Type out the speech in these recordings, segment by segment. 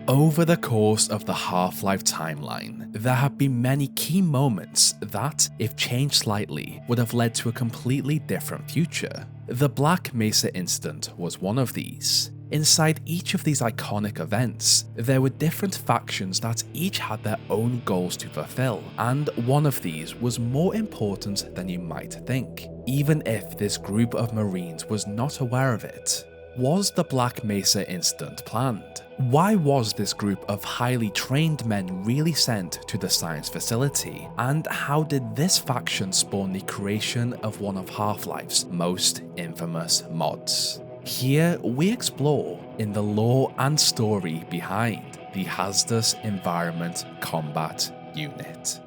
Over the course of the Half-Life timeline, there have been many key moments that, if changed slightly, would have led to a completely different future. The Black Mesa Incident was one of these. Inside each of these iconic events, there were different factions that each had their own goals to fulfill, and one of these was more important than you might think, even if this group of Marines was not aware of it. Was the Black Mesa Incident planned? Why was this group of highly trained men really sent to the science facility? And how did this faction spawn the creation of one of Half-Life's most infamous mods? Here we explore in the lore and story behind the Hazardous Environment Combat Unit.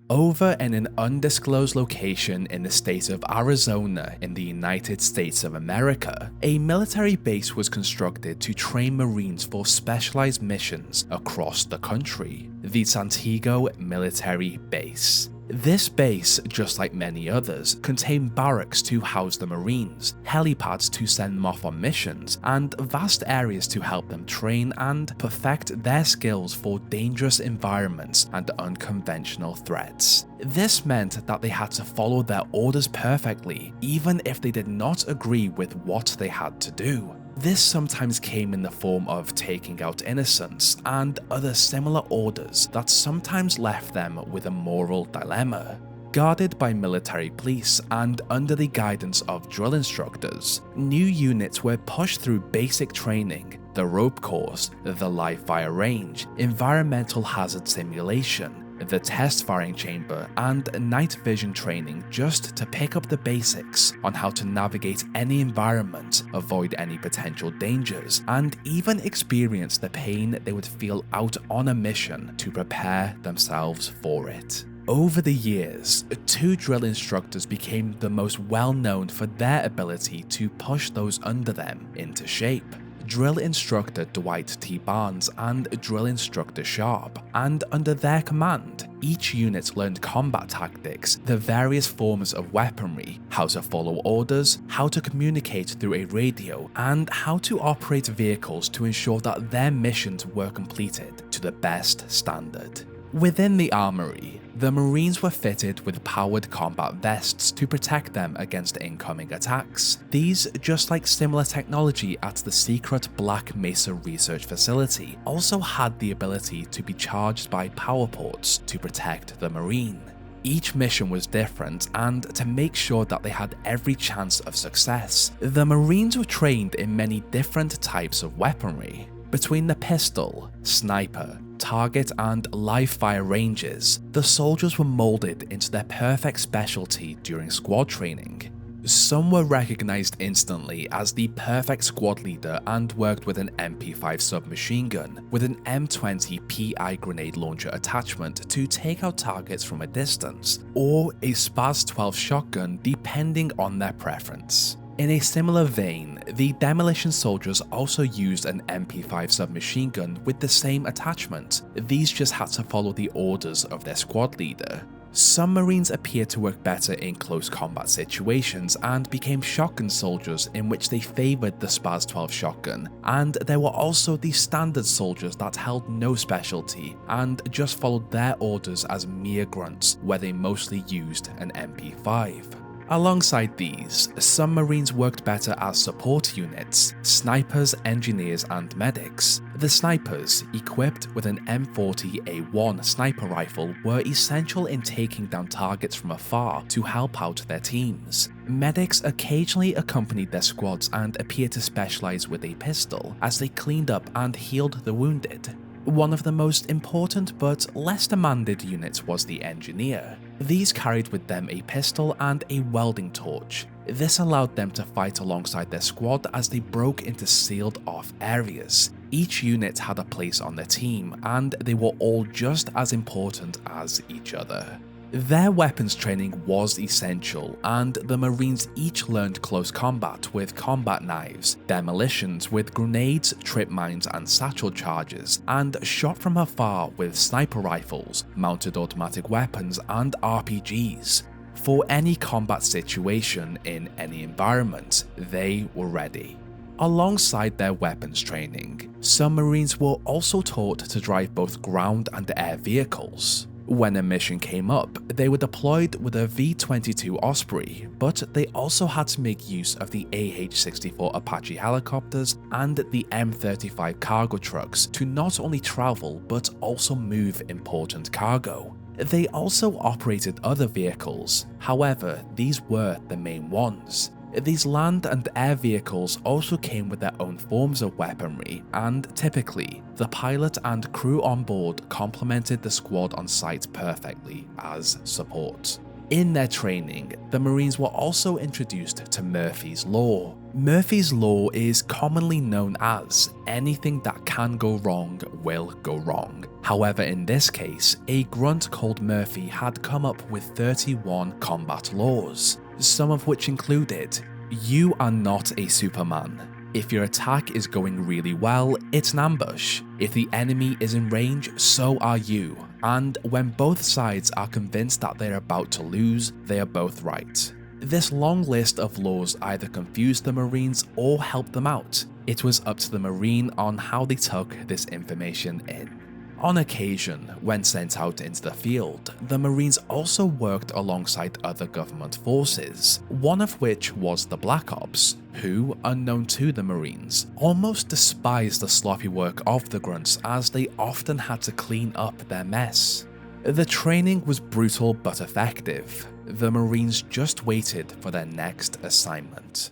Over in an undisclosed location in the state of Arizona in the United States of America, a military base was constructed to train Marines for specialized missions across the country, the Santiago Military Base. This base, just like many others, contained barracks to house the Marines, helipads to send them off on missions, and vast areas to help them train and perfect their skills for dangerous environments and unconventional threats. This meant that they had to follow their orders perfectly, even if they did not agree with what they had to do. This sometimes came in the form of taking out innocents and other similar orders that sometimes left them with a moral dilemma. Guarded by military police and under the guidance of drill instructors, new units were pushed through basic training, the rope course, the live fire range, environmental hazard simulation, the test firing chamber, and night vision training just to pick up the basics on how to navigate any environment, avoid any potential dangers, and even experience the pain they would feel out on a mission to prepare themselves for it. Over the years, two drill instructors became the most well known for their ability to push those under them into shape. Drill Instructor Dwight T. Barnes and Drill Instructor Sharp, and under their command, each unit learned combat tactics, the various forms of weaponry, how to follow orders, how to communicate through a radio, and how to operate vehicles to ensure that their missions were completed to the best standard. Within the armory, the Marines were fitted with powered combat vests to protect them against incoming attacks. These, just like similar technology at the secret Black Mesa Research Facility, also had the ability to be charged by power ports to protect the Marine. Each mission was different, and to make sure that they had every chance of success, the Marines were trained in many different types of weaponry. Between the pistol, sniper, target, and live fire ranges, the soldiers were molded into their perfect specialty during squad training. Some were recognized instantly as the perfect squad leader and worked with an MP5 submachine gun with an M20 PI grenade launcher attachment to take out targets from a distance, or a SPAS-12 shotgun depending on their preference. In a similar vein, the demolition soldiers also used an MP5 submachine gun with the same attachment. These just had to follow the orders of their squad leader. Some Marines appeared to work better in close combat situations and became shotgun soldiers, in which they favored the SPAS-12 shotgun, and there were also the standard soldiers that held no specialty and just followed their orders as mere grunts, where they mostly used an MP5. Alongside these, some Marines worked better as support units, snipers, engineers, and medics. The snipers, equipped with an M40A1 sniper rifle, were essential in taking down targets from afar to help out their teams. Medics occasionally accompanied their squads and appeared to specialize with a pistol, as they cleaned up and healed the wounded. One of the most important but less demanded units was the engineer. These carried with them a pistol and a welding torch. This allowed them to fight alongside their squad as they broke into sealed off areas. Each unit had a place on their team, and they were all just as important as each other. Their weapons training was essential, and the Marines each learned close combat with combat knives, demolitions with grenades, trip mines, and satchel charges, and shot from afar with sniper rifles, mounted automatic weapons, and RPGs. For any combat situation in any environment, they were ready. Alongside their weapons training, some Marines were also taught to drive both ground and air vehicles. When a mission came up, they were deployed with a V-22 Osprey, but they also had to make use of the AH-64 Apache helicopters and the M35 cargo trucks to not only travel but also move important cargo. They also operated other vehicles, however, these were the main ones. These land and air vehicles also came with their own forms of weaponry, and typically, the pilot and crew on board complemented the squad on site perfectly as support. In their training, the Marines were also introduced to Murphy's Law. Murphy's Law is commonly known as anything that can go wrong will go wrong. However, in this case, a grunt called Murphy had come up with 31 combat laws, some of which included: you are not a Superman. If your attack is going really well, it's an ambush. If the enemy is in range, so are you. And when both sides are convinced that they're about to lose, they are both right. This long list of laws either confused the Marines or helped them out. It was up to the Marine on how they took this information in. On occasion, when sent out into the field, the Marines also worked alongside other government forces, one of which was the Black Ops, who, unknown to the Marines, almost despised the sloppy work of the grunts as they often had to clean up their mess. The training was brutal but effective. The Marines just waited for their next assignment.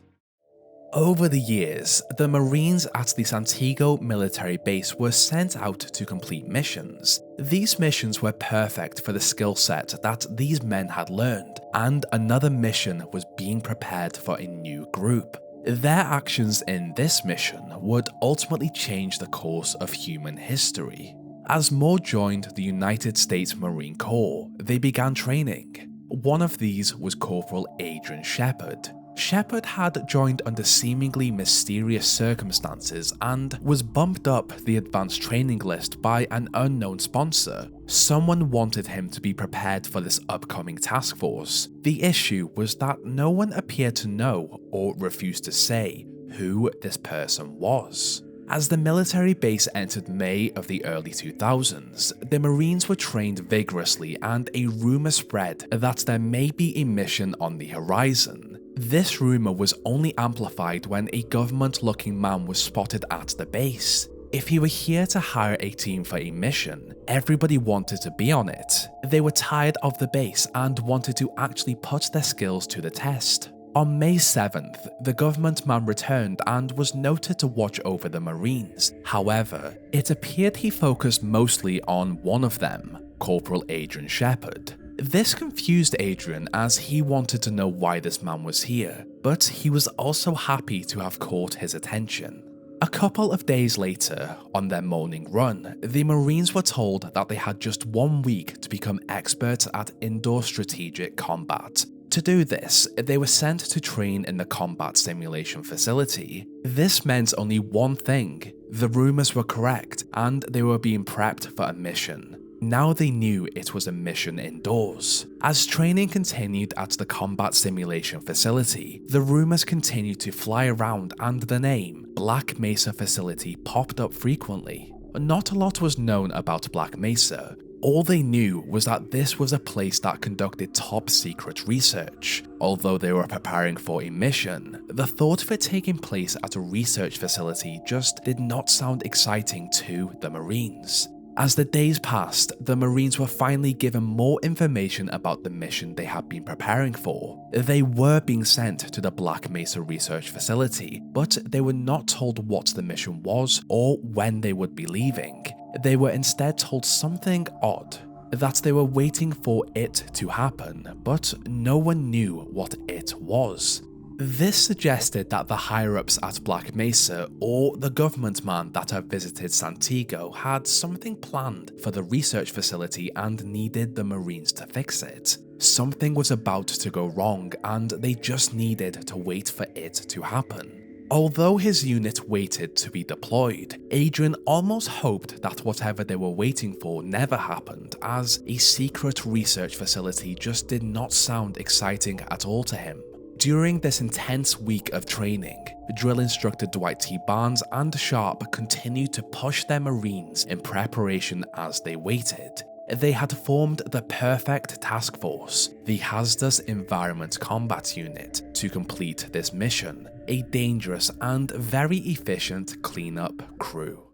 Over the years, the Marines at the Santiago military base were sent out to complete missions. These missions were perfect for the skill set that these men had learned, and another mission was being prepared for a new group. Their actions in this mission would ultimately change the course of human history. As more joined the United States Marine Corps, they began training. One of these was Corporal Adrian Shepard. Shepard had joined under seemingly mysterious circumstances and was bumped up the advanced training list by an unknown sponsor. Someone wanted him to be prepared for this upcoming task force. The issue was that no one appeared to know or refused to say who this person was. As the military base entered May of the early 2000s, the Marines were trained vigorously and a rumor spread that there may be a mission on the horizon. This rumor was only amplified when a government-looking man was spotted at the base. If he were here to hire a team for a mission, everybody wanted to be on it. They were tired of the base and wanted to actually put their skills to the test. On May 7th, the government man returned and was noted to watch over the Marines. However, it appeared he focused mostly on one of them, Corporal Adrian Shepard. This confused Adrian as he wanted to know why this man was here, but he was also happy to have caught his attention. A couple of days later, on their morning run, the Marines were told that they had just 1 week to become experts at indoor strategic combat. To do this, they were sent to train in the combat simulation facility. This meant only one thing: the rumors were correct and they were being prepped for a mission. Now they knew it was a mission indoors. As training continued at the combat simulation facility, the rumors continued to fly around and the name Black Mesa Facility popped up frequently. Not a lot was known about Black Mesa. All they knew was that this was a place that conducted top secret research. Although they were preparing for a mission, the thought of it taking place at a research facility just did not sound exciting to the Marines. As the days passed, the Marines were finally given more information about the mission they had been preparing for. They were being sent to the Black Mesa Research Facility, but they were not told what the mission was or when they would be leaving. They were instead told something odd, that they were waiting for it to happen, but no one knew what it was. This suggested that the higher-ups at Black Mesa or the government man that had visited Santiago had something planned for the research facility and needed the Marines to fix it. Something was about to go wrong and they just needed to wait for it to happen. Although his unit waited to be deployed, Adrian almost hoped that whatever they were waiting for never happened, as a secret research facility just did not sound exciting at all to him. During this intense week of training, drill instructor Dwight T. Barnes and Sharp continued to push their Marines in preparation as they waited. They had formed the perfect task force, the Hazardous Environment Combat Unit, to complete this mission, a dangerous and very efficient cleanup crew.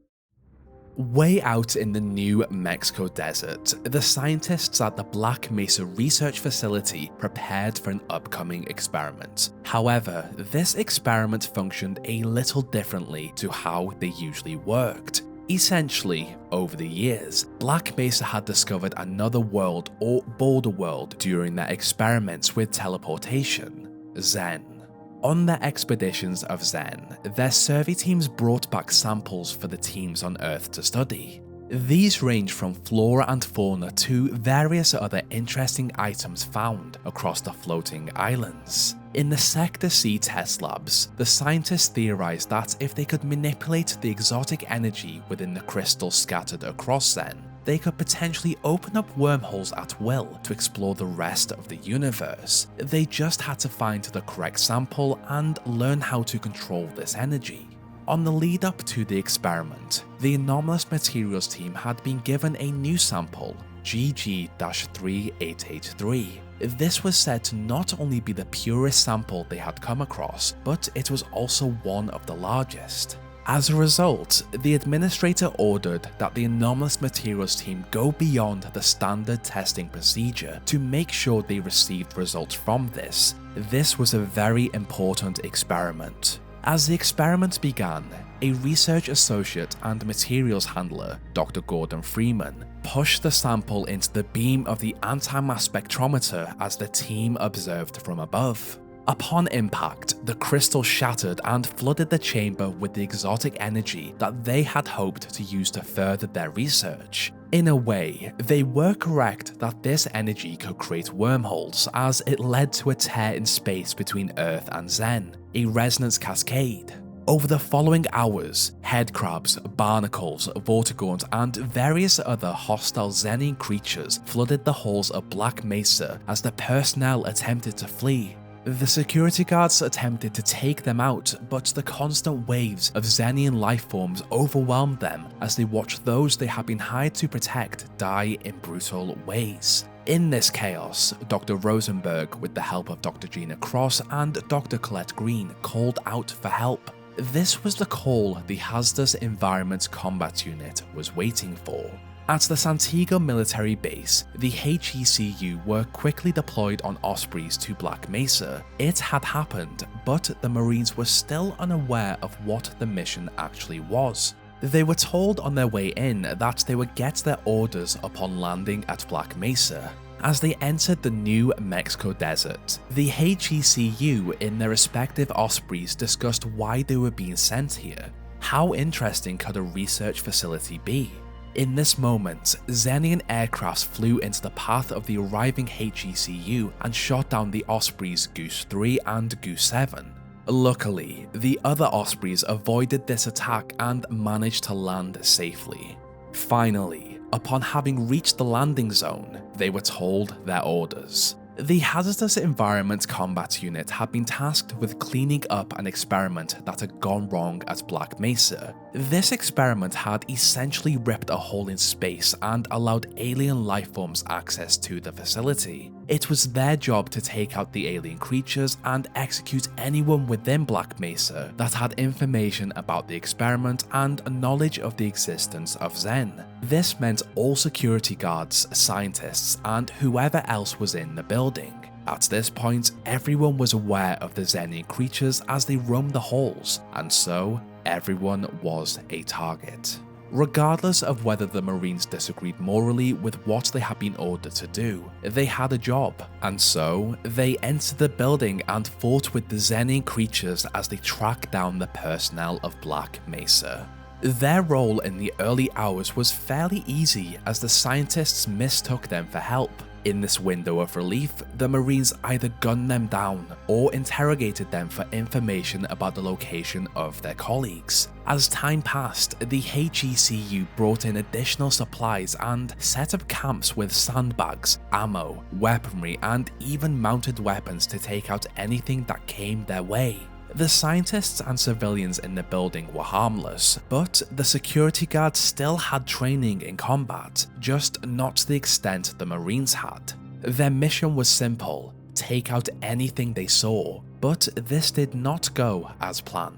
Way out in the New Mexico desert, the scientists at the Black Mesa Research Facility prepared for an upcoming experiment. However, this experiment functioned a little differently to how they usually worked. Essentially, over the years, Black Mesa had discovered another world or border world during their experiments with teleportation, Xen. On their expeditions of Xen, their survey teams brought back samples for the teams on Earth to study. These range from flora and fauna to various other interesting items found across the floating islands. In the Sector C test labs, the scientists theorized that if they could manipulate the exotic energy within the crystals scattered across Xen, they could potentially open up wormholes at will to explore the rest of the universe. They just had to find the correct sample and learn how to control this energy. On the lead up to the experiment, the Anomalous Materials team had been given a new sample, GG-3883. This was said to not only be the purest sample they had come across, but it was also one of the largest. As a result, the administrator ordered that the Anomalous Materials team go beyond the standard testing procedure to make sure they received results from this. This was a very important experiment. As the experiment began, a research associate and materials handler, Dr. Gordon Freeman, pushed the sample into the beam of the anti-mass spectrometer as the team observed from above. Upon impact, the crystal shattered and flooded the chamber with the exotic energy that they had hoped to use to further their research. In a way, they were correct that this energy could create wormholes, as it led to a tear in space between Earth and Xen, a resonance cascade. Over the following hours, headcrabs, barnacles, vortigauns, and various other hostile Xenian creatures flooded the halls of Black Mesa as the personnel attempted to flee. The security guards attempted to take them out, but the constant waves of Xenian lifeforms overwhelmed them as they watched those they had been hired to protect die in brutal ways. In this chaos, Dr. Rosenberg, with the help of Dr. Gina Cross and Dr. Colette Green, called out for help. This was the call the Hazardous Environment Combat Unit was waiting for. At the Santiago military base, the HECU were quickly deployed on Ospreys to Black Mesa. It had happened, but the Marines were still unaware of what the mission actually was. They were told on their way in that they would get their orders upon landing at Black Mesa. As they entered the New Mexico desert, the HECU in their respective Ospreys discussed why they were being sent here. How interesting could a research facility be? In this moment, Xenian aircrafts flew into the path of the arriving HECU and shot down the Ospreys Goose 3 and Goose 7. Luckily, the other Ospreys avoided this attack and managed to land safely. Finally, upon having reached the landing zone, they were told their orders. The Hazardous Environment Combat Unit had been tasked with cleaning up an experiment that had gone wrong at Black Mesa. This experiment had essentially ripped a hole in space and allowed alien lifeforms access to the facility. It was their job to take out the alien creatures and execute anyone within Black Mesa that had information about the experiment and knowledge of the existence of Xen. This meant all security guards, scientists, and whoever else was in the building. At this point, everyone was aware of the Xenian creatures as they roamed the halls, and so everyone was a target. Regardless of whether the Marines disagreed morally with what they had been ordered to do, they had a job, and so they entered the building and fought with the Xenian creatures as they tracked down the personnel of Black Mesa. Their role in the early hours was fairly easy as the scientists mistook them for help. In this window of relief, the Marines either gunned them down or interrogated them for information about the location of their colleagues. As time passed, the HECU brought in additional supplies and set up camps with sandbags, ammo, weaponry, and even mounted weapons to take out anything that came their way. The scientists and civilians in the building were harmless, but the security guards still had training in combat, just not to the extent the Marines had. Their mission was simple: take out anything they saw, but this did not go as planned.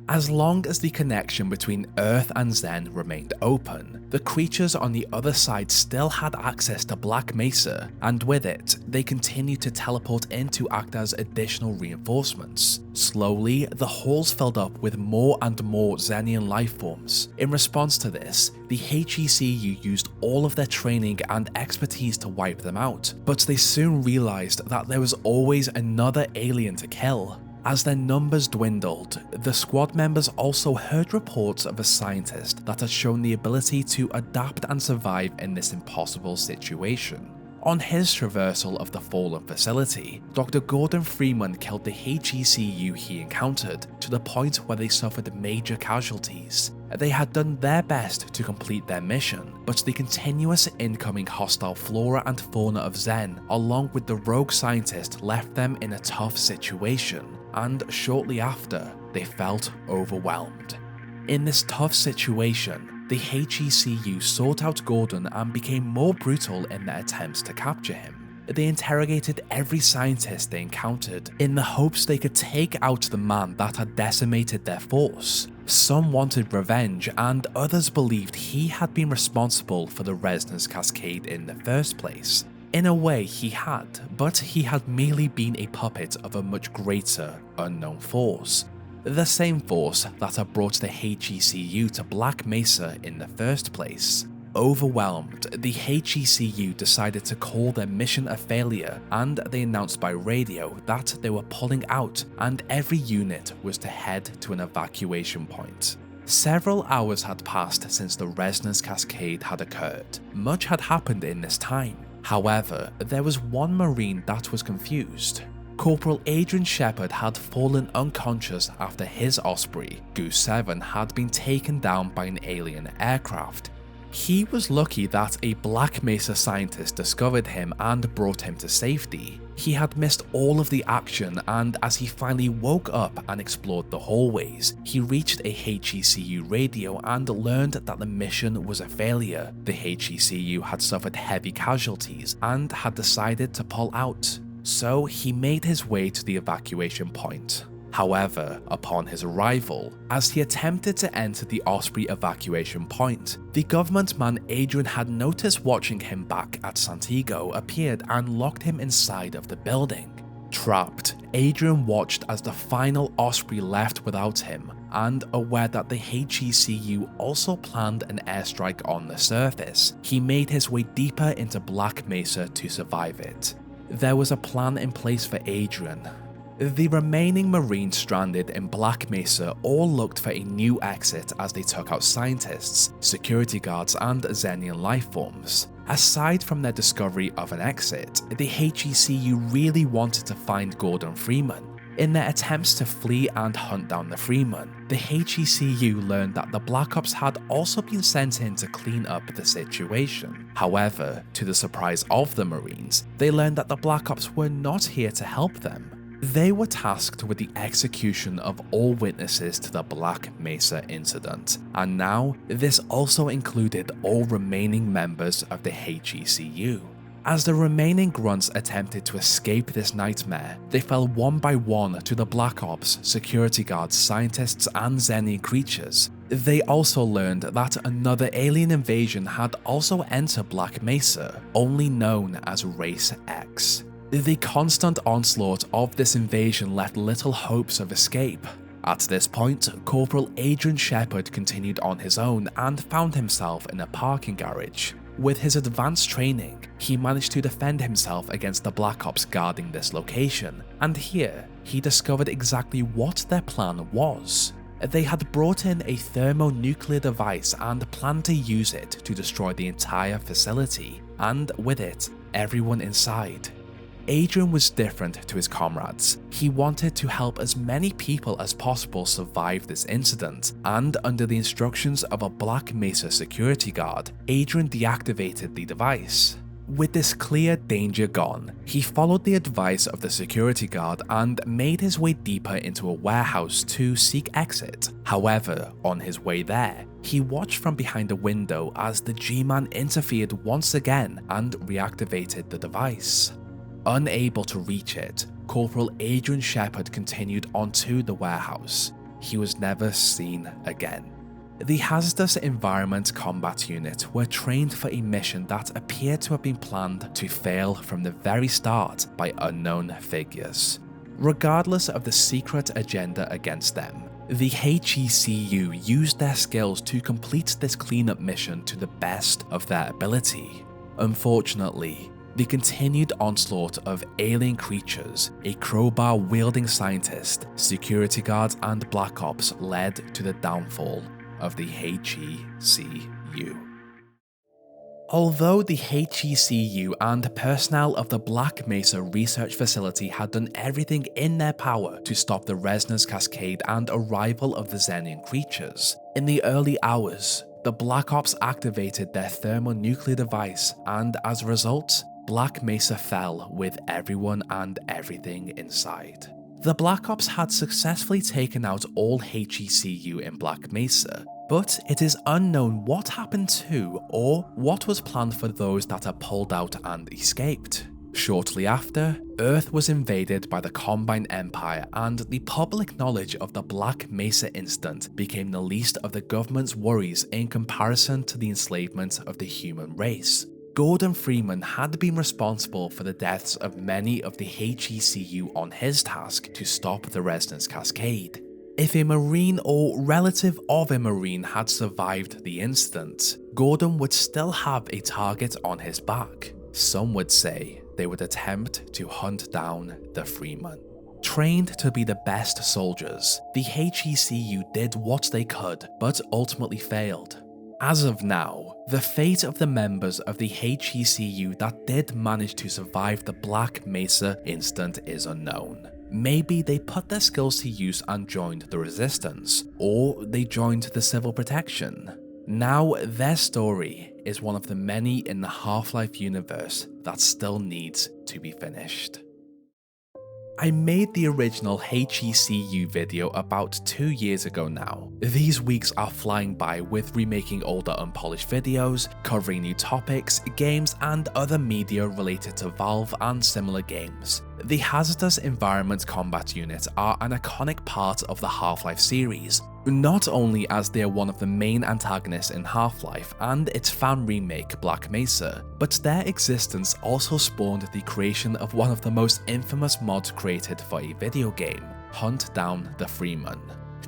As long as the connection between Earth and Xen remained open, the creatures on the other side still had access to Black Mesa, and with it, they continued to teleport in to act as additional reinforcements. Slowly, the halls filled up with more and more Xenian lifeforms. In response to this, the HECU used all of their training and expertise to wipe them out, but they soon realized that there was always another alien to kill. As their numbers dwindled, the squad members also heard reports of a scientist that had shown the ability to adapt and survive in this impossible situation. On his traversal of the fallen facility, Dr. Gordon Freeman killed the HECU he encountered to the point where they suffered major casualties. They had done their best to complete their mission, but the continuous incoming hostile flora and fauna of Xen, along with the rogue scientist, left them in a tough situation, and shortly after, they felt overwhelmed. In this tough situation, the HECU sought out Gordon and became more brutal in their attempts to capture him. They interrogated every scientist they encountered in the hopes they could take out the man that had decimated their force. Some wanted revenge, and others believed he had been responsible for the Resonance Cascade in the first place. In a way, he had, but he had merely been a puppet of a much greater, unknown force. The same force that had brought the HECU to Black Mesa in the first place. Overwhelmed, the HECU decided to call their mission a failure, and they announced by radio that they were pulling out and every unit was to head to an evacuation point. Several hours had passed since the Resonance Cascade had occurred. Much had happened in this time. However, there was one Marine that was confused. Corporal Adrian Shepard had fallen unconscious after his Osprey, Goose 7, had been taken down by an alien aircraft. He was lucky that a Black Mesa scientist discovered him and brought him to safety. He had missed all of the action, and as he finally woke up and explored the hallways, he reached a HECU radio and learned that the mission was a failure. The HECU had suffered heavy casualties and had decided to pull out. So he made his way to the evacuation point. However, upon his arrival, as he attempted to enter the Osprey evacuation point, the government man Adrian had noticed watching him back at Santiago appeared and locked him inside of the building. Trapped, Adrian watched as the final Osprey left without him, and aware that the HECU also planned an airstrike on the surface, he made his way deeper into Black Mesa to survive it. There was a plan in place for Adrian. The remaining Marines stranded in Black Mesa all looked for a new exit as they took out scientists, security guards, and Xenian lifeforms. Aside from their discovery of an exit, the HECU really wanted to find Gordon Freeman. In their attempts to flee and hunt down the Freeman, the HECU learned that the Black Ops had also been sent in to clean up the situation. However, to the surprise of the Marines, they learned that the Black Ops were not here to help them. They were tasked with the execution of all witnesses to the Black Mesa Incident, and now this also included all remaining members of the HECU. As the remaining grunts attempted to escape this nightmare, they fell one by one to the Black Ops, security guards, scientists, and Xenian creatures. They also learned that another alien invasion had also entered Black Mesa, only known as Race X. The constant onslaught of this invasion left little hopes of escape. At this point, Corporal Adrian Shepard continued on his own and found himself in a parking garage. With his advanced training, he managed to defend himself against the Black Ops guarding this location, and here, he discovered exactly what their plan was. They had brought in a thermonuclear device and planned to use it to destroy the entire facility, and with it, everyone inside. Adrian was different to his comrades. He wanted to help as many people as possible survive this incident, and under the instructions of a Black Mesa security guard, Adrian deactivated the device. With this clear danger gone, he followed the advice of the security guard and made his way deeper into a warehouse to seek exit. However, on his way there, he watched from behind a window as the G-Man interfered once again and reactivated the device. Unable to reach it, Corporal Adrian Shepard continued onto the warehouse. He was never seen again. The Hazardous Environment Combat Unit were trained for a mission that appeared to have been planned to fail from the very start by unknown figures. Regardless of the secret agenda against them, the HECU used their skills to complete this cleanup mission to the best of their ability. Unfortunately, the continued onslaught of alien creatures, a crowbar-wielding scientist, security guards, and Black Ops led to the downfall of the HECU. Although the HECU and personnel of the Black Mesa Research Facility had done everything in their power to stop the Resonance Cascade and arrival of the Xenian creatures, in the early hours, the Black Ops activated their thermonuclear device, and as a result, Black Mesa fell with everyone and everything inside. The Black Ops had successfully taken out all HECU in Black Mesa, but it is unknown what happened to or what was planned for those that had pulled out and escaped. Shortly after, Earth was invaded by the Combine Empire, and the public knowledge of the Black Mesa incident became the least of the government's worries in comparison to the enslavement of the human race. Gordon Freeman had been responsible for the deaths of many of the HECU on his task to stop the Resonance Cascade. If a Marine or relative of a Marine had survived the incident, Gordon would still have a target on his back. Some would say they would attempt to hunt down the Freeman. Trained to be the best soldiers, the HECU did what they could, but ultimately failed. As of now, the fate of the members of the HECU that did manage to survive the Black Mesa incident is unknown. Maybe they put their skills to use and joined the resistance, or they joined the civil protection. Now their story is one of the many in the Half-Life universe that still needs to be finished. I made the original HECU video about 2 years ago now. These weeks are flying by with remaking older unpolished videos, covering new topics, games, and other media related to Valve and similar games. The Hazardous Environment Combat Unit are an iconic part of the Half-Life series, not only as they are one of the main antagonists in Half-Life and its fan remake Black Mesa, but their existence also spawned the creation of one of the most infamous mods created for a video game, Hunt Down The Freeman.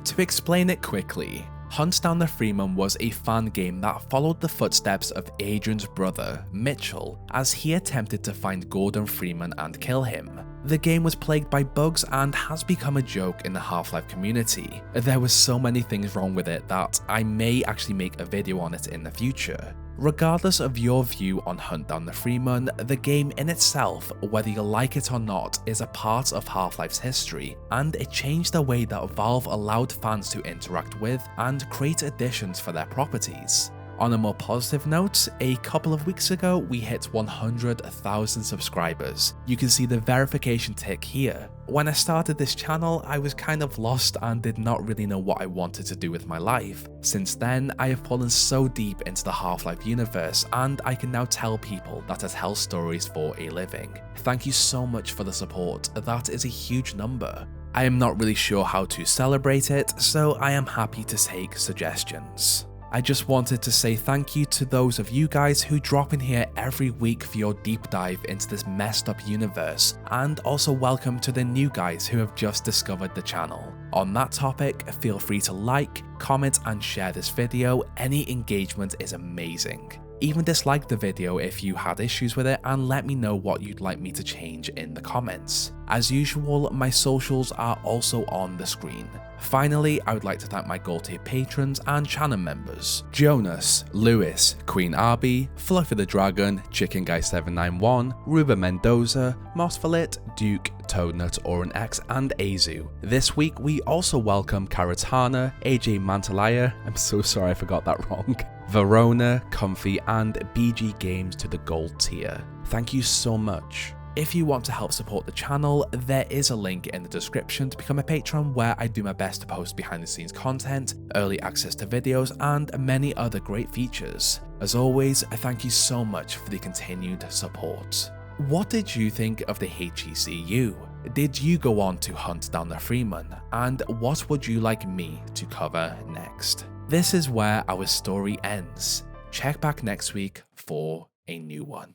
To explain it quickly, Hunt Down The Freeman was a fan game that followed the footsteps of Adrian's brother, Mitchell, as he attempted to find Gordon Freeman and kill him. The game was plagued by bugs and has become a joke in the Half-Life community. There were so many things wrong with it that I may actually make a video on it in the future. Regardless of your view on Hunt Down The Freeman, the game in itself, whether you like it or not, is a part of Half-Life's history, and it changed the way that Valve allowed fans to interact with and create additions for their properties. On a more positive note, a couple of weeks ago we hit 100,000 subscribers. You can see the verification tick here. When I started this channel, I was kind of lost and did not really know what I wanted to do with my life. Since then, I have fallen so deep into the Half-Life universe, and I can now tell people that I tell stories for a living. Thank you so much for the support, that is a huge number. I am not really sure how to celebrate it, so I am happy to take suggestions. I just wanted to say thank you to those of you guys who drop in here every week for your deep dive into this messed up universe, and also welcome to the new guys who have just discovered the channel. On that topic, feel free to like, comment, and share this video. Any engagement is amazing. Even dislike the video if you had issues with it, and let me know what you'd like me to change in the comments. As usual, my socials are also on the screen. Finally, I would like to thank my gold tier patrons and channel members: Jonas, Lewis, Queen Arby, Fluffy the Dragon, Chicken Guy 791, Ruben Mendoza, Mosfalit, Duke, Toadnut, Oren X, and Azu. This week we also welcome Karatana, AJ Mantalaya, I'm so sorry I forgot that wrong, Verona, Comfy, and BG Games to the gold tier. Thank you so much. If you want to help support the channel, there is a link in the description to become a patron where I do my best to post behind the scenes content, early access to videos, and many other great features. As always, I thank you so much for the continued support. What did you think of the HECU? Did you go on to hunt down the Freeman? And what would you like me to cover next? This is where our story ends. Check back next week for a new one.